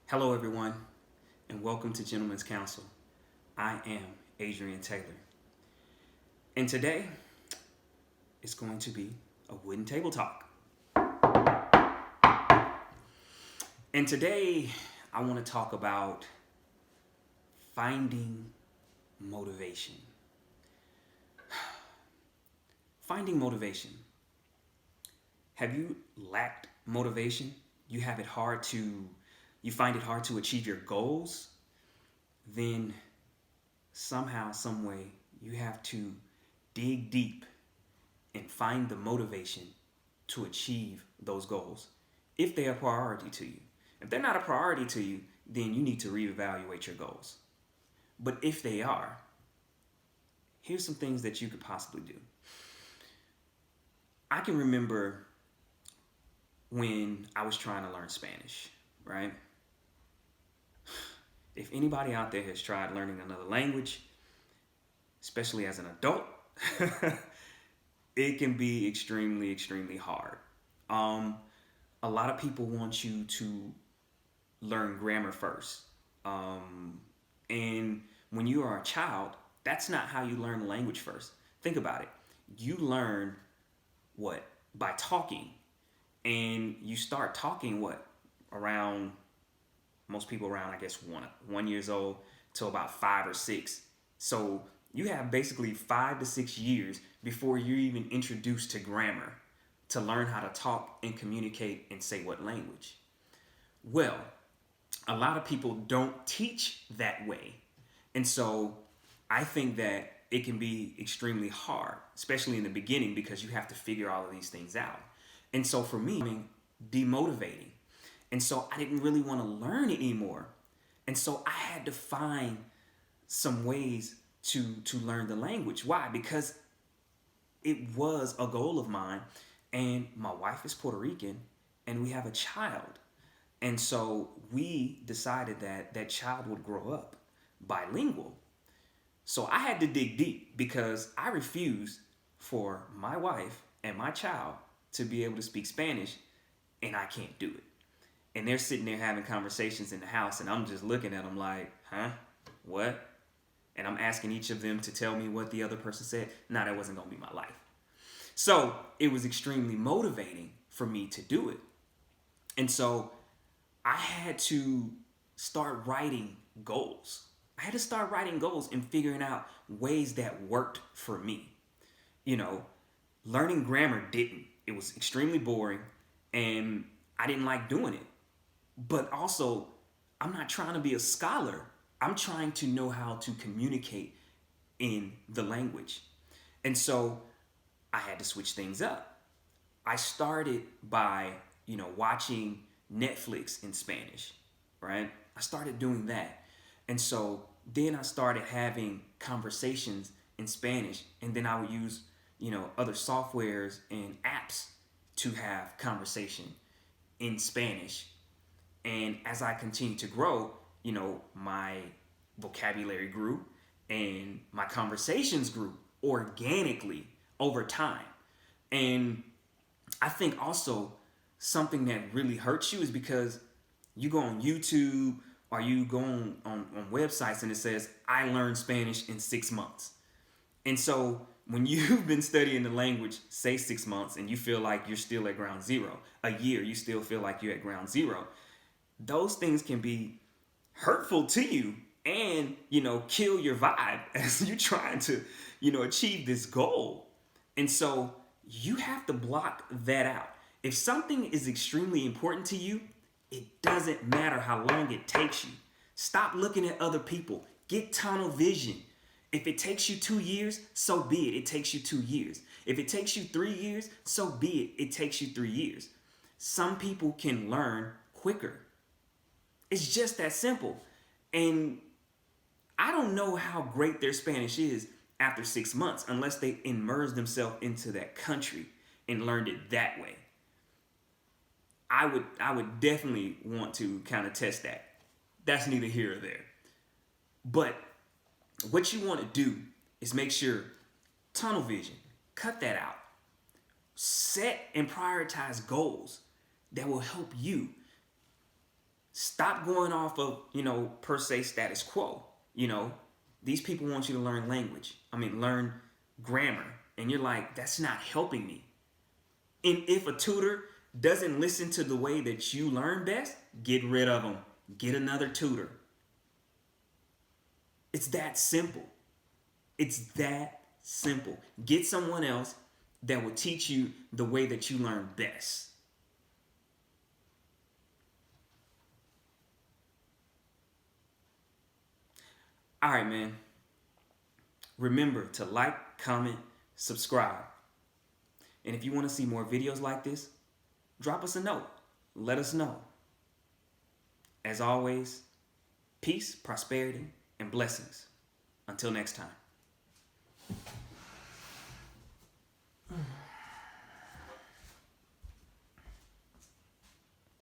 Hello, everyone, and welcome to Gentlemen's Council. I am Adrian Taylor, and today is going to be a wooden table talk. And today, I want to talk about finding motivation. Finding motivation. Have you lacked motivation? You have it hard to, you find it hard to achieve your goals? Then somehow, some way, you have to dig deep and find the motivation to achieve those goals if they are a priority to you. If they're not a priority to you, then you need to reevaluate your goals. But if they are, here's some things that you could possibly do. I can remember when I was trying to learn Spanish, right? If anybody out there has tried learning another language, especially as an adult, it can be extremely, extremely hard. A lot of people want you to learn grammar first. And when you are a child, that's not how you learn language first. Think about it. You learn what? By talking. And you start talking what? Around, most people around, I guess, 1 years old till about 5 or 6. So you have basically 5 to 6 years before you're even introduced to grammar to learn how to talk and communicate and say what language. Well, a lot of people don't teach that way. And so I think that it can be extremely hard, especially in the beginning, because you have to figure all of these things out. And so for me, demotivating. And so I didn't really want to learn anymore. And so I had to find some ways to learn the language. Why? Because it was a goal of mine. And my wife is Puerto Rican and we have a child. And so we decided that that child would grow up bilingual. So I had to dig deep because I refused for my wife and my child to be able to speak Spanish, and I can't do it. And they're sitting there having conversations in the house, and I'm just looking at them like, huh? What? And I'm asking each of them to tell me what the other person said. Nah, that wasn't going to be my life. So it was extremely motivating for me to do it. And so I had to start writing goals. I had to start writing goals and figuring out ways that worked for me. You know, learning grammar didn't. It was extremely boring and I didn't like doing it. But also, I'm not trying to be a scholar. I'm trying to know how to communicate in the language. And so I had to switch things up. I started by, watching Netflix in Spanish, right? I started doing that. And so then I started having conversations in Spanish, and then I would use, other softwares and apps to have conversation in Spanish. And as I continued to grow, my vocabulary grew and my conversations grew organically over time. And I think also something that really hurts you is because you go on YouTube or you go on websites and it says, I learned Spanish in 6 months. And so when you've been studying the language, say 6 months, and you feel like you're still at ground zero, a year, you still feel like you're at ground zero, those things can be hurtful to you and, kill your vibe as you're trying to, achieve this goal. And so you have to block that out. If something is extremely important to you, it doesn't matter how long it takes you. Stop looking at other people. Get tunnel vision. If it takes you 2 years, so be it. It takes you 2 years. If it takes you 3 years, so be it. It takes you 3 years. Some people can learn quicker. It's just that simple. And I don't know how great their Spanish is after 6 months unless they immerse themselves into that country and learned it that way. I would definitely want to kind of test that. That's neither here or there. But what you want to do is make sure tunnel vision, cut that out. Set and prioritize goals that will help you Stop going off of, per se status quo. You know, these people want you to learn language. Learn grammar. And you're like, that's not helping me. And if a tutor doesn't listen to the way that you learn best, get rid of them. Get another tutor. It's that simple. It's that simple. Get someone else that will teach you the way that you learn best. All right, man. Remember to like, comment, subscribe. And if you want to see more videos like this, drop us a note. Let us know. As always, peace, prosperity, and blessings. Until next time.